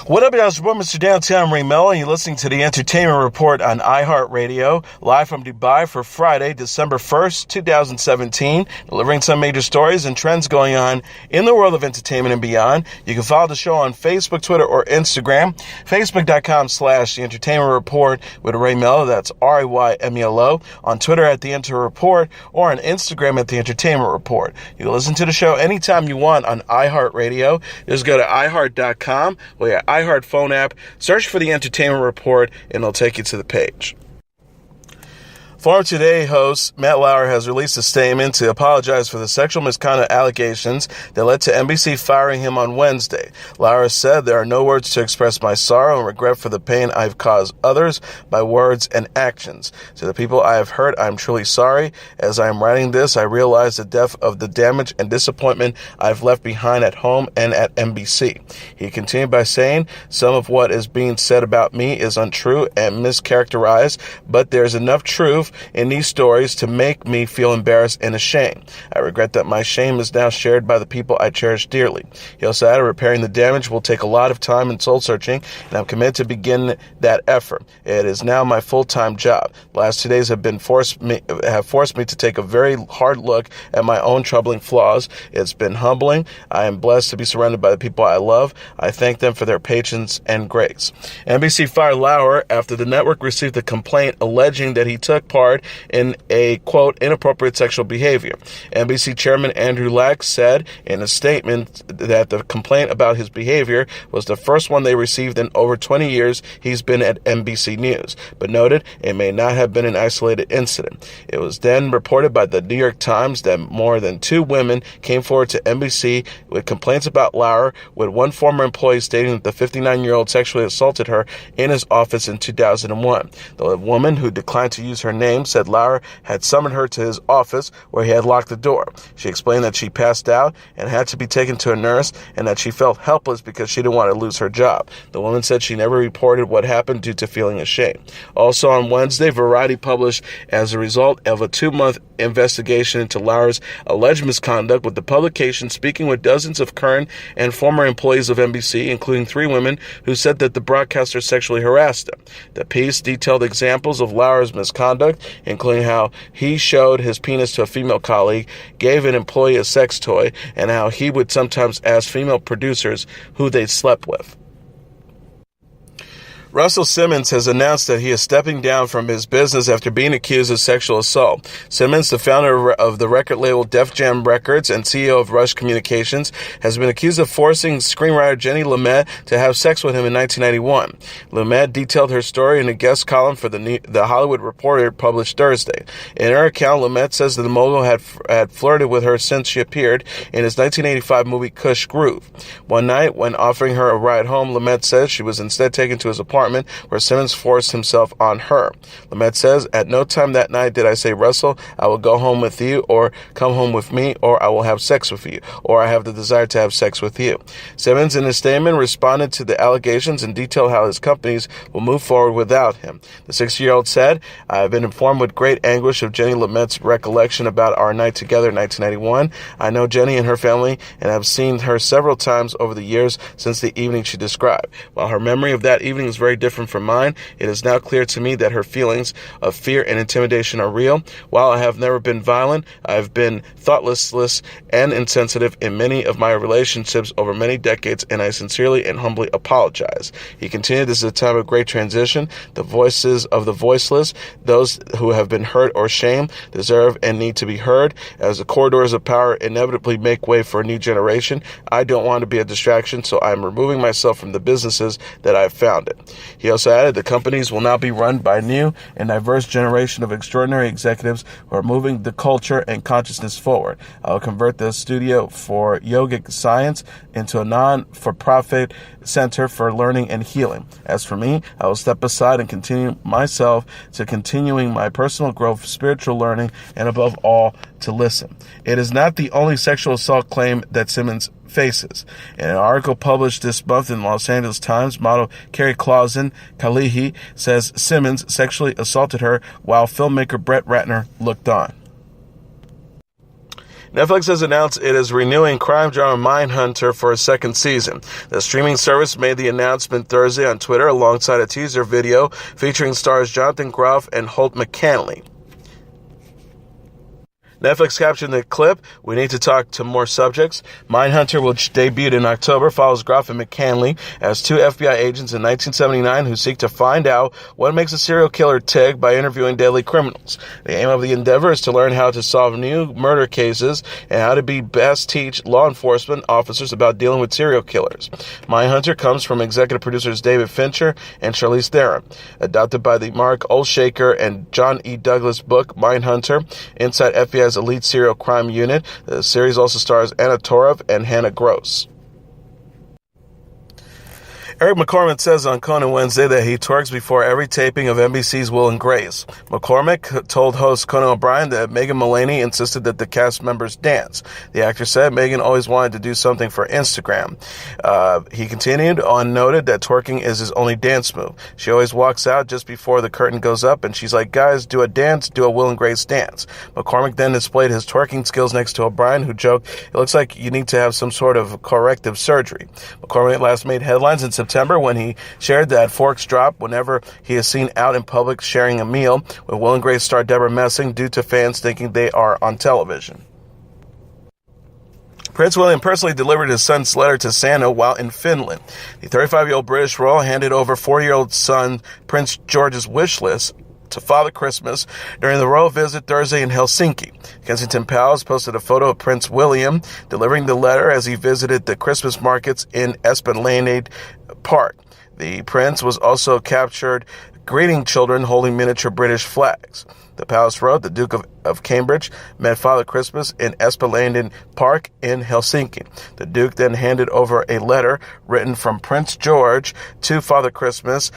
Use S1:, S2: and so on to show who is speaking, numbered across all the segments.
S1: What up, y'all? It's your boy, Mr. Downtown Melo, and you're listening to the Entertainment Report on iHeartRadio, live from Dubai for Friday, December 1st, 2017, delivering some major stories and trends going on in the world of entertainment and beyond. You can follow the show on Facebook, Twitter, or Instagram, facebook.com/The Entertainment Report with Ray Melo, that's RAYMELO, on Twitter at The Enter Report, or on Instagram at The Entertainment Report. You can listen to the show anytime you want on iHeartRadio. Just go to iHeart.com, or your iHeart phone app, search for The Entertainment Report, and it'll take you to the page. Former Today host Matt Lauer has released a statement to apologize for the sexual misconduct allegations that led to NBC firing him on Wednesday. Lauer said, "There are no words to express my sorrow and regret for the pain I've caused others by words and actions. To the people I have hurt, I am truly sorry. As I am writing this, I realize the depth of the damage and disappointment I've left behind at home and at NBC." He continued by saying, "Some of what is being said about me is untrue and mischaracterized, but there's enough truth in these stories to make me feel embarrassed and ashamed. I regret that my shame is now shared by the people I cherish dearly." He also added, "Repairing the damage will take a lot of time and soul searching, and I'm committed to begin that effort. It is now my full-time job. The last 2 days have forced me to take a very hard look at my own troubling flaws. It's been humbling. I am blessed to be surrounded by the people I love. I thank them for their patience and grace." NBC fired Lauer after the network received a complaint alleging that he took part in a, quote, inappropriate sexual behavior. NBC Chairman Andrew Lack said in a statement that the complaint about his behavior was the first one they received in over 20 years he's been at NBC News, but noted it may not have been an isolated incident. It was then reported by the New York Times that more than 2 women came forward to NBC with complaints about Lauer, with one former employee stating that the 59-year-old sexually assaulted her in his office in 2001. The woman, who declined to use her name, said Lauer had summoned her to his office where he had locked the door. She explained that she passed out and had to be taken to a nurse, and that she felt helpless because she didn't want to lose her job. The woman said she never reported what happened due to feeling ashamed. Also on Wednesday, Variety published, as a result of a 2-month investigation into Lauer's alleged misconduct, with the publication speaking with dozens of current and former employees of NBC, including 3 women who said that the broadcaster sexually harassed them. The piece detailed examples of Lauer's misconduct, including how he showed his penis to a female colleague, gave an employee a sex toy, and how he would sometimes ask female producers who they slept with. Russell Simmons has announced that he is stepping down from his business after being accused of sexual assault. Simmons, the founder of the record label Def Jam Records and CEO of Rush Communications, has been accused of forcing screenwriter Jenny Lumet to have sex with him in 1991. Lumet detailed her story in a guest column for the Hollywood Reporter published Thursday. In her account, Lumet says that the mogul had flirted with her since she appeared in his 1985 movie Kush Groove. One night, when offering her a ride home, Lumet says she was instead taken to his apartment, where Simmons forced himself on her. Lumet says, "At no time that night did I say, Russell, I will go home with you, or come home with me, or I will have sex with you, or I have the desire to have sex with you." Simmons, in his statement, responded to the allegations and detailed how his companies will move forward without him. The 60-year-old said, "I have been informed with great anguish of Jenny Lumet's recollection about our night together in 1991. I know Jenny and her family and have seen her several times over the years since the evening she described. While her memory of that evening is very different from mine, it is now clear to me that her feelings of fear and intimidation are real. While I have never been violent, I have been thoughtless and insensitive in many of my relationships over many decades, and I sincerely and humbly apologize." He continued, "This is a time of great transition. The voices of the voiceless, those who have been hurt or shamed, deserve and need to be heard. As the corridors of power inevitably make way for a new generation, I don't want to be a distraction, so I am removing myself from the businesses that I have founded." He also added, "The companies will now be run by a new and diverse generation of extraordinary executives who are moving the culture and consciousness forward. I will convert the studio for yogic science into a non-for-profit center for learning and healing. As for me, I will step aside and continue myself to continuing my personal growth, spiritual learning, and above all, to listen." It is not the only sexual assault claim that Simmons faces. In an article published this month in Los Angeles Times, model Carrie Clausen Kalihi says Simmons sexually assaulted her while filmmaker Brett Ratner looked on. Netflix has announced it is renewing crime drama Mindhunter for a second season. The streaming service made the announcement Thursday on Twitter alongside a teaser video featuring stars Jonathan Groff and Holt McCallany. Netflix captioned the clip, "We need to talk to more subjects." Mindhunter, which debuted in October, follows Groff and McCallany as two FBI agents in 1979 who seek to find out what makes a serial killer tick by interviewing deadly criminals. The aim of the endeavor is to learn how to solve new murder cases and how to best teach law enforcement officers about dealing with serial killers. Mindhunter comes from executive producers David Fincher and Charlize Theron. Adopted by the Mark Olshaker and John E. Douglas book, Mindhunter, inside FBI's elite serial crime unit. The series also stars Anna Torv and Hannah Gross. Eric McCormack says on Conan Wednesday that he twerks before every taping of NBC's Will and Grace. McCormack told host Conan O'Brien that Megan Mullany insisted that the cast members dance. The actor said Megan always wanted to do something for Instagram. He continued on, noted that twerking is his only dance move. She always walks out just before the curtain goes up and she's like, "Guys, do a dance, do a Will and Grace dance." McCormack then displayed his twerking skills next to O'Brien, who joked, "It looks like you need to have some sort of corrective surgery." McCormack last made headlines in September when he shared that forks drop whenever he is seen out in public sharing a meal with Will and Grace star Deborah Messing due to fans thinking they are on television. Prince William personally delivered his son's letter to Santa while in Finland. The 35-year-old British royal handed over 4-year-old son Prince George's wish list to Father Christmas during the royal visit Thursday in Helsinki. Kensington Palace posted a photo of Prince William delivering the letter as he visited the Christmas markets in Esplanade Park. The prince was also captured greeting children holding miniature British flags. The palace wrote, "The Duke of Cambridge met Father Christmas in Esplanade Park in Helsinki." The Duke then handed over a letter written from Prince George to Father Christmas,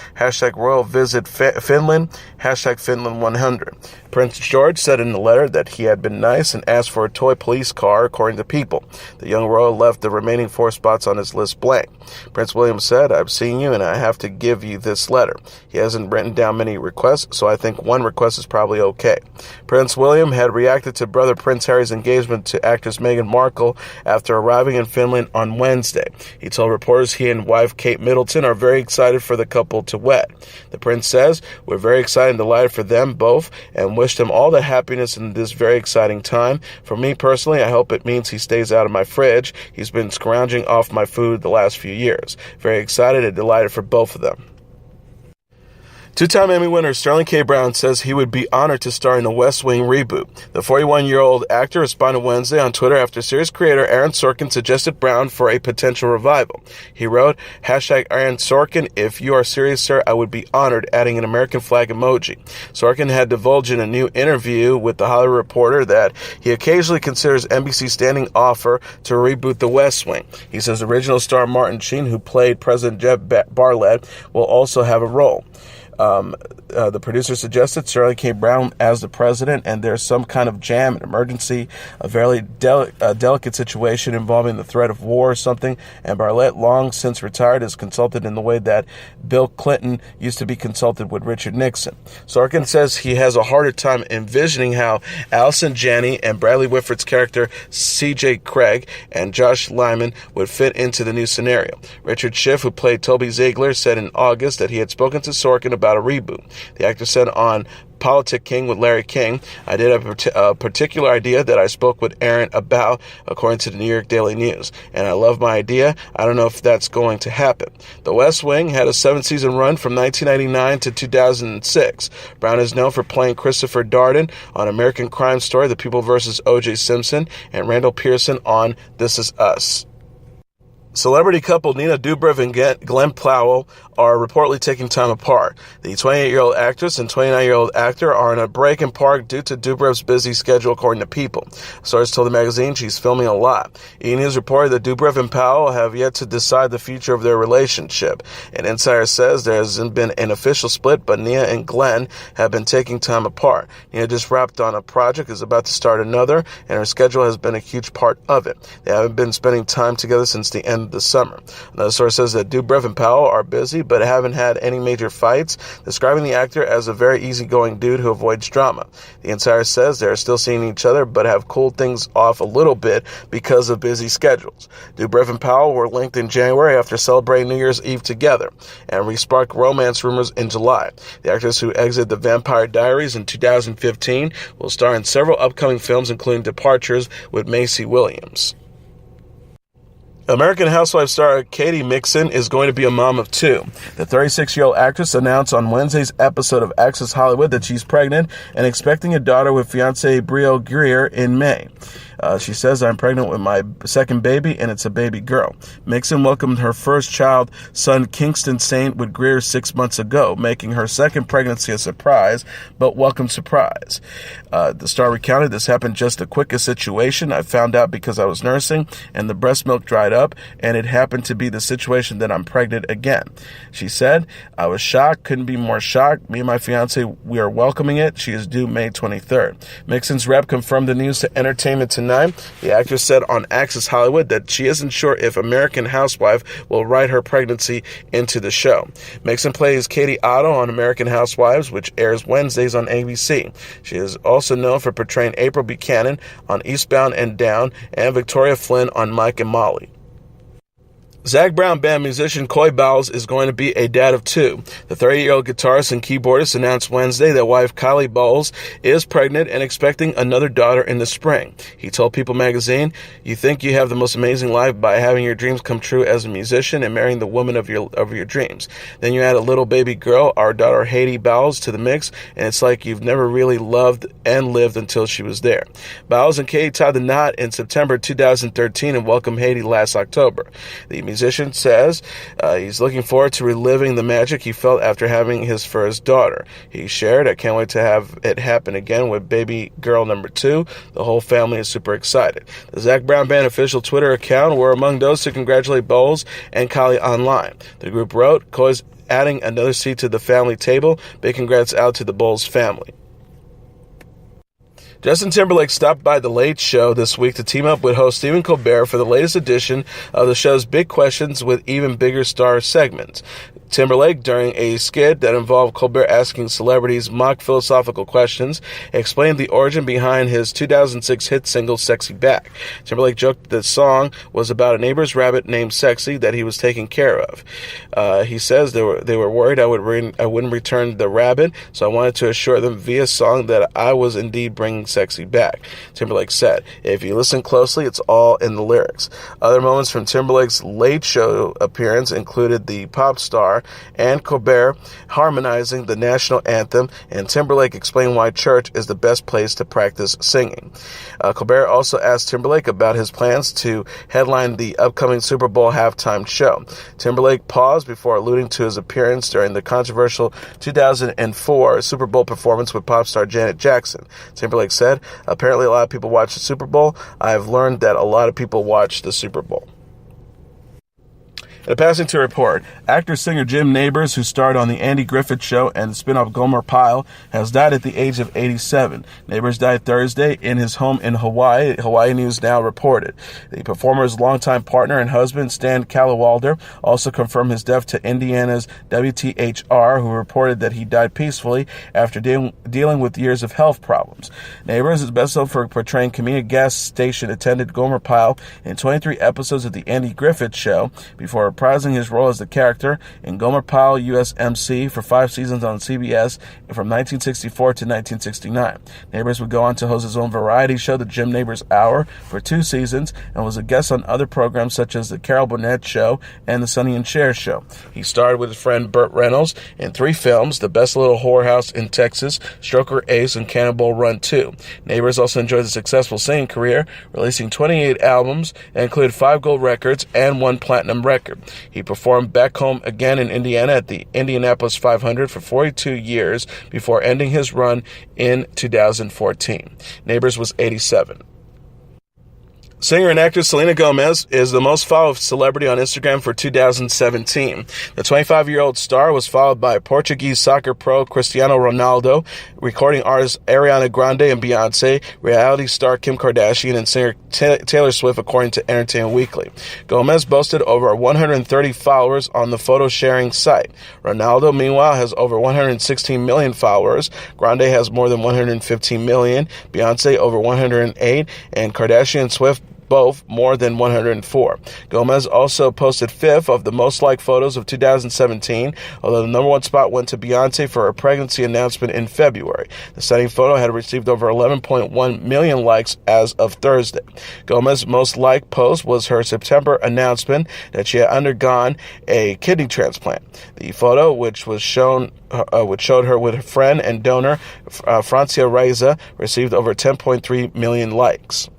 S1: #royal visit Finland, #Finland 100. Prince George said in the letter that he had been nice and asked for a toy police car, according to People. The young royal left the remaining 4 spots on his list blank. Prince William said, "I've seen you and I have to give you this letter." He hasn't written down many requests, so I think one request is probably okay. Prince William had reacted to brother Prince Harry's engagement to actress Meghan Markle after arriving in Finland on Wednesday. He told reporters he and wife Kate Middleton are very excited for the couple to wed. The prince says, "We're very excited and delighted for them both and wish them all the happiness in this very exciting time. For me personally, I hope it means he stays out of my fridge. He's been scrounging off my food the last few years. Very excited and delighted for both of them." Two-time Emmy winner Sterling K. Brown says he would be honored to star in the West Wing reboot. The 41-year-old actor responded Wednesday on Twitter after series creator Aaron Sorkin suggested Brown for a potential revival. He wrote, #Aaron Sorkin, if you are serious, sir, I would be honored, adding an American flag emoji. Sorkin had divulged in a new interview with The Hollywood Reporter that he occasionally considers NBC's standing offer to reboot The West Wing. He says original star Martin Sheen, who played President Jeb Bartlett, will also have a role. The producer suggested Sterling K. Brown as the president, and there's some kind of jam, an emergency, a very delicate situation involving the threat of war or something, and Bartlett, long since retired, is consulted in the way that Bill Clinton used to be consulted with Richard Nixon. Sorkin says he has a harder time envisioning how Allison Janney and Bradley Whitford's character C.J. Craig and Josh Lyman would fit into the new scenario. Richard Schiff, who played Toby Ziegler, said in August that he had spoken to Sorkin about a reboot. The actor said on Politic King with Larry King, "I did have a particular idea that I spoke with Aaron about, according to the New York Daily News, and I love my idea. I don't know if that's going to happen." The West Wing had a 7-season run from 1999 to 2006. Brown is known for playing Christopher Darden on American Crime Story, The People vs. O.J. Simpson, and Randall Pearson on This Is Us. Celebrity couple Nina Dobrev and Glenn Powell are reportedly taking time apart. The 28-year-old actress and 29-year-old actor are on a break in part due to Dobrev's busy schedule, according to People. Sources told the magazine she's filming a lot. E! News reported that Dobrev and Powell have yet to decide the future of their relationship. An insider says there hasn't been an official split, but Nina and Glenn have been taking time apart. Nina just wrapped on a project, is about to start another, and her schedule has been a huge part of it. They haven't been spending time together since the end filmed this summer. Another source says that Dobrev and Powell are busy but haven't had any major fights, describing the actor as a very easygoing dude who avoids drama. The Insider says they're still seeing each other but have cooled things off a little bit because of busy schedules. Dobrev and Powell were linked in January after celebrating New Year's Eve together and re-sparked romance rumors in July. The actress who exited The Vampire Diaries in 2015 will star in several upcoming films, including Departures with Macy Williams. American Housewives star Katie Mixon is going to be a mom of two. The 36-year-old actress announced on Wednesday's episode of Access Hollywood that she's pregnant and expecting a daughter with fiancé Brio Greer in May. She says, "I'm pregnant with my second baby, and it's a baby girl." Mixon welcomed her first child, son Kingston Saint, with Greer 6 months ago, making her second pregnancy a surprise, but welcome surprise. The star recounted, "This happened just the quickest situation. I found out because I was nursing, and the breast milk dried up, and it happened to be the situation that I'm pregnant again." She said, "I was shocked, couldn't be more shocked. Me and my fiance, we are welcoming it. She is due May 23rd. Mixon's rep confirmed the news to Entertainment Tonight. The actress said on Access Hollywood that she isn't sure if American Housewife will write her pregnancy into the show. Mixon plays Katie Otto on American Housewives, which airs Wednesdays on ABC. She is also known for portraying April Buchanan on Eastbound and Down and Victoria Flynn on Mike and Molly. Zac Brown Band musician Coy Bowles is going to be a dad of two. The 30-year-old guitarist and keyboardist announced Wednesday that wife Kylie Bowles is pregnant and expecting another daughter in the spring. He told People magazine, "You think you have the most amazing life by having your dreams come true as a musician and marrying the woman of your dreams. Then you add a little baby girl, our daughter Haiti Bowles, to the mix, and it's like you've never really loved and lived until she was there." Bowles and Katie tied the knot in September 2013 and welcomed Haiti last October. The musician says he's looking forward to reliving the magic he felt after having his first daughter. He shared, "I can't wait to have it happen again with baby girl number 2. The whole family is super excited." The Zac Brown Band official Twitter account were among those to congratulate Bowles and Kylie online. The group wrote, "Coy's adding another seat to the family table. Big congrats out to the Bowles family." Justin Timberlake stopped by The Late Show this week to team up with host Stephen Colbert for the latest edition of the show's Big Questions with Even Bigger Star segment. Timberlake, during a skit that involved Colbert asking celebrities mock philosophical questions, explained the origin behind his 2006 hit single Sexy Back. Timberlake joked that the song was about a neighbor's rabbit named Sexy that he was taking care of. He says they were worried I wouldn't return the rabbit, so I wanted to assure them via song that I was indeed bringing Sexy back. Timberlake said, "If you listen closely, it's all in the lyrics." Other moments from Timberlake's Late Show appearance included the pop star and Colbert harmonizing the national anthem, and Timberlake explained why church is the best place to practice singing. Colbert also asked Timberlake about his plans to headline the upcoming Super Bowl halftime show. Timberlake paused before alluding to his appearance during the controversial 2004 Super Bowl performance with pop star Janet Jackson. Timberlake said, "Apparently a lot of people watch the Super Bowl. I have learned that a lot of people watch the Super Bowl." And passing to report, actor-singer Jim Nabors, who starred on The Andy Griffith Show and the spin-off Gomer Pyle, has died at the age of 87. Nabors died Thursday in his home in Hawaii, Hawaii News Now reported. The performer's longtime partner and husband, Stan Callowalder, also confirmed his death to Indiana's WTHR, who reported that he died peacefully after dealing with years of health problems. Nabors is best known for portraying comedic gas station attendant Gomer Pyle in 23 episodes of The Andy Griffith Show, before reprising his role as the character in Gomer Pyle USMC for 5 seasons on CBS from 1964 to 1969. Nabors would go on to host his own variety show, The Jim Nabors Hour, for 2 seasons, and was a guest on other programs such as The Carol Burnett Show and The Sonny and Cher Show. He starred with his friend Burt Reynolds in 3 films, The Best Little Whorehouse in Texas, Stroker Ace, and Cannonball Run 2. Nabors also enjoyed a successful singing career, releasing 28 albums that included 5 gold records and 1 platinum record. He performed back home again in Indiana at the Indianapolis 500 for 42 years before ending his run in 2014. Nabors was 87. Singer and actress Selena Gomez is the most followed celebrity on Instagram for 2017. The 25-year-old star was followed by Portuguese soccer pro Cristiano Ronaldo, recording artist Ariana Grande and Beyonce, reality star Kim Kardashian, and singer Taylor Swift, according to Entertainment Weekly. Gomez boasted over 130 followers on the photo-sharing site. Ronaldo, meanwhile, has over 116 million followers. Grande has more than 115 million, Beyonce over 108, and Kardashian and Swift both more than 104. Gomez also posted fifth of the most liked photos of 2017, although the number one spot went to Beyonce for her pregnancy announcement in February. The stunning photo had received over 11.1 million likes as of Thursday. Gomez's most liked post was her September announcement that she had undergone a kidney transplant. The photo, which showed her with her friend and donor Francia Reza, received over 10.3 million likes.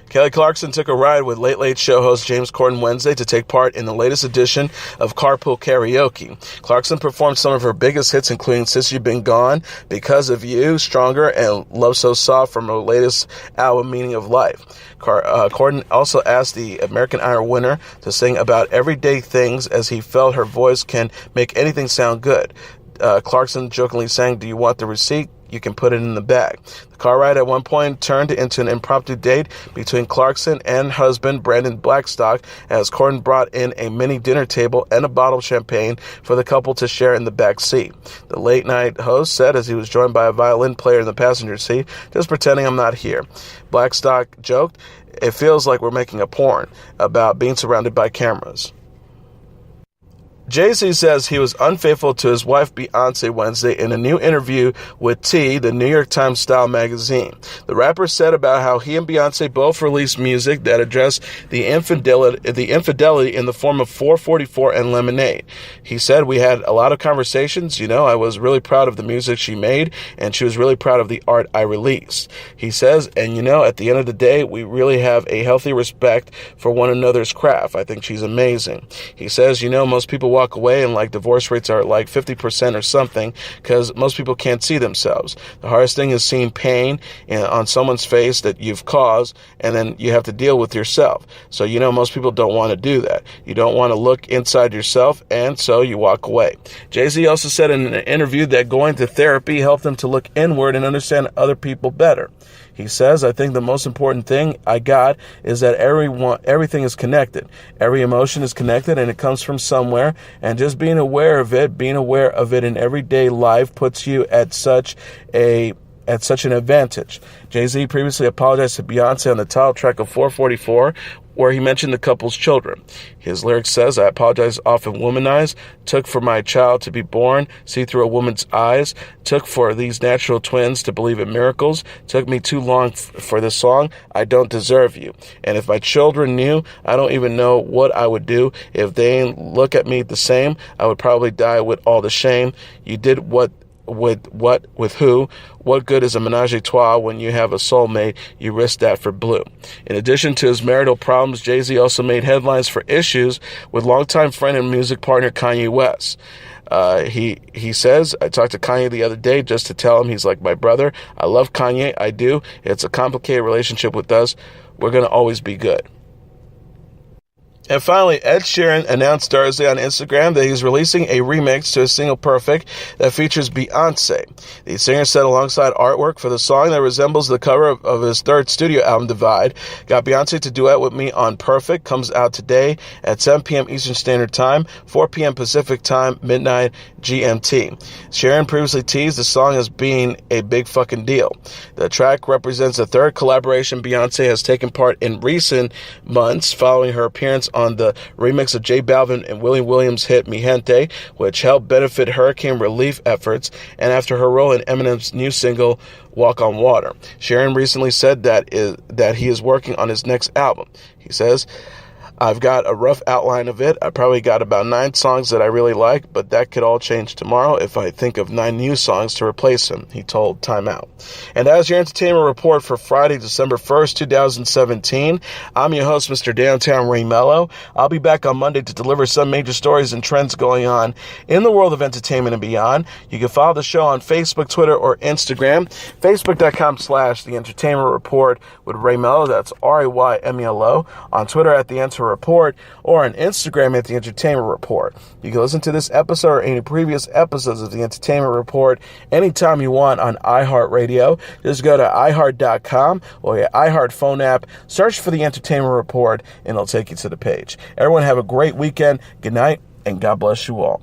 S1: Kelly Clarkson took a ride with Late Late Show host James Corden Wednesday to take part in the latest edition of Carpool Karaoke. Clarkson performed some of her biggest hits, including Since You've Been Gone, Because of You, Stronger, and Love So Soft from her latest album, Meaning of Life. Corden also asked the American Idol winner to sing about everyday things, as he felt her voice can make anything sound good. Clarkson jokingly sang, "Do you want the receipt? You can put it in the bag." The car ride at one point turned into an impromptu date between Clarkson and husband Brandon Blackstock, as Corden brought in a mini dinner table and a bottle of champagne for the couple to share in the back seat. The late night host said, as he was joined by a violin player in the passenger seat, "Just pretending I'm not here." Blackstock joked, "It feels like we're making a porn about being surrounded by cameras." Jay-Z says he was unfaithful to his wife Beyonce Wednesday in a new interview with T, the New York Times style magazine. The rapper said about how he and Beyonce both released music that addressed the infidelity in the form of 444 and Lemonade. He said, "We had a lot of conversations. I was really proud of the music she made, and she was really proud of the art I released." He says, and at the end of the day, we really have a healthy respect for one another's craft. I think she's amazing. He says, most people walk away and divorce rates are 50% or something, because most people can't see themselves. The hardest thing is seeing pain on someone's face that you've caused, and then you have to deal with yourself. So most people don't want to do that. You don't want to look inside yourself, and so you walk away. Jay-Z also said in an interview that going to therapy helped him to look inward and understand other people better. He says, "I think the most important thing I got is that everything is connected. Every emotion is connected, and it comes from somewhere. And just being aware of it in everyday life puts you at such an advantage." Jay-Z previously apologized to Beyonce on the title track of 444, where he mentioned the couple's children. His lyrics says, "I apologize, often womanized, took for my child to be born, see through a woman's eyes, took for these natural twins to believe in miracles, took me too long for this song, I don't deserve you. And if my children knew, I don't even know what I would do. If they ain't look at me the same, I would probably die with all the shame. You did what? With who? What good is a menage a trois when you have a soulmate? You risk that for blue." In addition to his marital problems, Jay-Z also made headlines for issues with longtime friend and music partner Kanye West. He says, "I talked to Kanye the other day just to tell him he's like my brother. I love Kanye. I do. It's a complicated relationship with us. We're going to always be good." And finally, Ed Sheeran announced Thursday on Instagram that he's releasing a remix to his single Perfect that features Beyonce. The singer said alongside artwork for the song that resembles the cover of his third studio album, Divide, "Got Beyonce to duet with me on Perfect, comes out today at 7 p.m. Eastern Standard Time, 4 p.m. Pacific Time, midnight GMT." Sheeran previously teased the song as being a big fucking deal. The track represents the third collaboration Beyonce has taken part in recent months, following her appearance on the remix of J Balvin and Willie Williams' hit Mi Gente, which helped benefit hurricane relief efforts, and after her role in Eminem's new single Walk on Water. Sheeran recently said that he is working on his next album. He says, I've got a rough outline of it. I probably got about 9 songs that I really like, but that could all change tomorrow if I think of 9 new songs to replace him, he told Time Out. And as your entertainment report for Friday, December 1st, 2017, I'm your host, Mr. Downtown Ray Melo. I'll be back on Monday to deliver some major stories and trends going on in the world of entertainment and beyond. You can follow the show on Facebook, Twitter, or Instagram. Facebook.com/The Entertainment Report with Ray Melo. That's RAYMELO. On Twitter at The Enter Report, or on Instagram at The Entertainment Report. You can listen to this episode or any previous episodes of The Entertainment Report anytime you want on iHeartRadio. Just go to iHeart.com or your iHeart phone app, search for The Entertainment Report, and it'll take you to the page. Everyone have a great weekend. Good night, and God bless you all.